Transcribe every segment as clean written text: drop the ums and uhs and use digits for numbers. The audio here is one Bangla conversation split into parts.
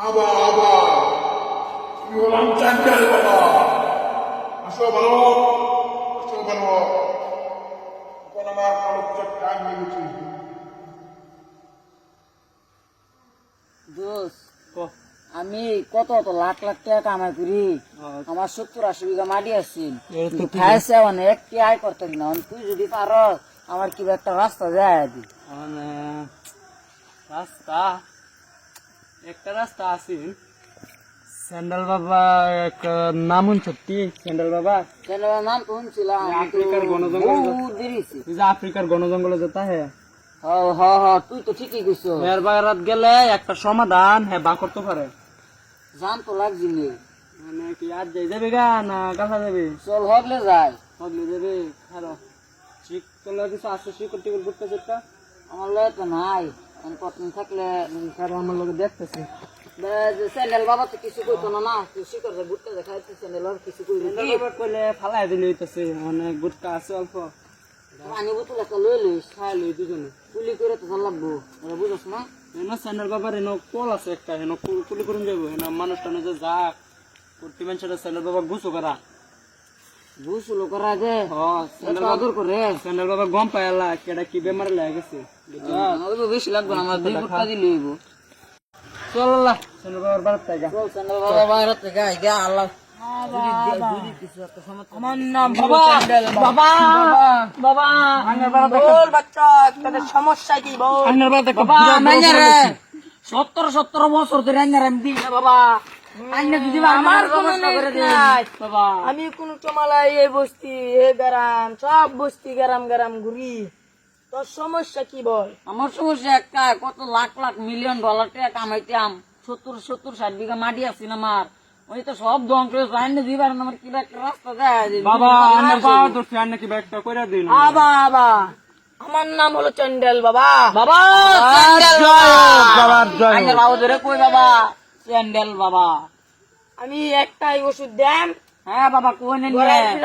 আবা আবা তুমি হলাম চান্ডাল বাবা। আসো ভালো, আসো ভালো। এখন আমার কালো পূজার টাইম হয়ে গেছে। দোস্ত, আমি কত কত লাখ লাখ টাকা কামাই করি, আমার 70-80 বিঘা মাটি আছে, খাইছে মানে একটি আয় করতে না। তুই যদি পারো আমার কি একটা রাস্তা যায় দি। মানে রাস্তা একটা রাস্তা আছে স্যান্ডেল বাবা এক নাম সত্যি স্যান্ডেল বাবা ছেলের নাম তো শুনছিলাম, আফ্রিকার গণজঙ্গল দিয়েছি। যে আফ্রিকার গণজঙ্গলে যেতে হ্যাঁ তুই তো ঠিকই কইছো। এর বাগারাত গেলে একটা সমাধান হ্যাঁ বা করতে পারে। জান তো লাগছি নি, মানে কি আজ যাই যাবে গা না কাছা যাবে? চল হগলে যায়। হগলে যাবে খারো ঠিক করলে কিছু আছে শিকড় টিকড় ঘুরতে যেটা আমার লয় তো নাই, কতদিন থাকলে খারো আমার লোক দেখতেছে। স্যান্ডেল বাবা তো কিছু কইতো না, না কৃষি করে ঘুরতে দেখাইছে, স্যান্ডেল বাবা কিছু কইবে কি? কইলে ফালাই দিলে হইতেছে অনেক গুটকা আছে অল্প পানি বোতল একটা লই লইস, খাই লই দুজনে। কুলি করে তো ভাল লাগবো, বুঝছ না? এনো স্যান্ডেল বাবার এনো কল আছে একটা এনো কুলি করুন যাবো এনো মানুষটা যে যা করতে মানুষটা স্যান্ডেল বাবা গুছো করা বুঝলো করা যে স্যান্ডেল আদর করে স্যান্ডেল বাবা গম পাইলা কেডা কি বেমার লাগে গেছে ওই বেশি লাগবে না, আমার 2 ফুটটা দিলে হইব। চল আল্লাহ স্যান্ডেল বাবার বাড়ি থেকে চল স্যান্ডেল বাবা বাইরে থেকে আইগা আল্লাহ। আমার নাম বাবা বাবা বাবা বল বাচ্চা, তোদের সমস্যা কি বল? আন্নার বাড়ি থেকে বাবা মাইয়া রে 70 বছর ধরে আইনা রে আমি দিই না বাবা। আইনা যদি আমার কোনো নাই বাবা আমি কোন চমালাই এই বস্তি এই গ্রাম সব বস্তি গ্রাম গ্রাম ঘুরি, তোর সমস্যা কি বল? আমার সমস্যা একটা, কত লাখ লাখ মিলিয়ন ডলার টাকা কামাইতাম, 70-60 বিঘা মাটি আছে না আমার, ওই তো সব ধ্বংস হয়েছে। আইনা দিবার আমার কি একটা রাস্তা যায় বাবা আন্নার বাবা তো ফ্যান নাকি ব্যাগটা কইরা দিন আবা আবা আমার নাম হলো চন্ডেল বাবা। বাবা বাবার জয় আইনা বাবা ধরে কই বাবা স্যান্ডেল বাবা। আমি একটাই ওষুধ দেন, হ্যাঁ বাবা কোন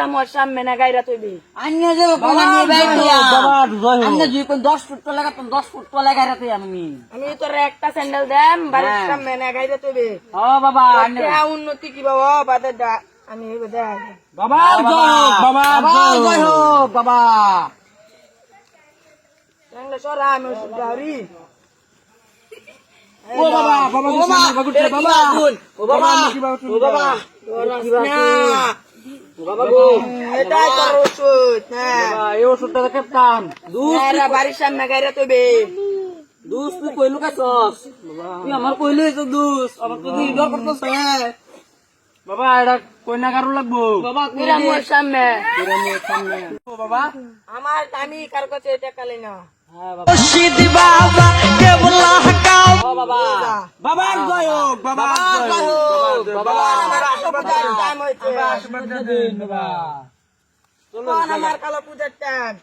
আমার সামনে না গাইরা তৈবি। আইনা যে বাবা নিয়ে বাইরিয়া বাবার জয় হোক। আইনা যদি 10 ফুট তো লাগাতাম 10 ফুট তো লাগাইরাতে আমি। আমি তোর একটা স্যান্ডেল দেন বাড়ির সামনে না গাইরা তৈবি। ও বাবা আইনা উন্নতি কি বাবা বাদে আমি দেখ বাবার জয় হোক বাবার জয় হোক বাবা। সরা আমি ওষুধ গাড়ি ও বাবা বাবা বাবা বাবা ও বাবা ও বাবা এটাই তোর ওষুধ। হ্যাঁ এই ওষুধটা খেতাম বাড়ির সামনে গাইরা তৈবি। দুস তুই কইলু কাছস তুই আমার কইলু এসো দুস আমার তো তুই ডর করতেছ। বাবা এটা কইনা কারো লাগবো বাবা আমার সামনে ও বাবা আমার আমি কার কাছে এটা কালে না বাবার জয় হোক বাবার জয় হোক বাবা আমার আশীর্বাদের টাইম হয়েছে, আশীর্বাদ দিন বাবা আমার কালো পূজার টাইম।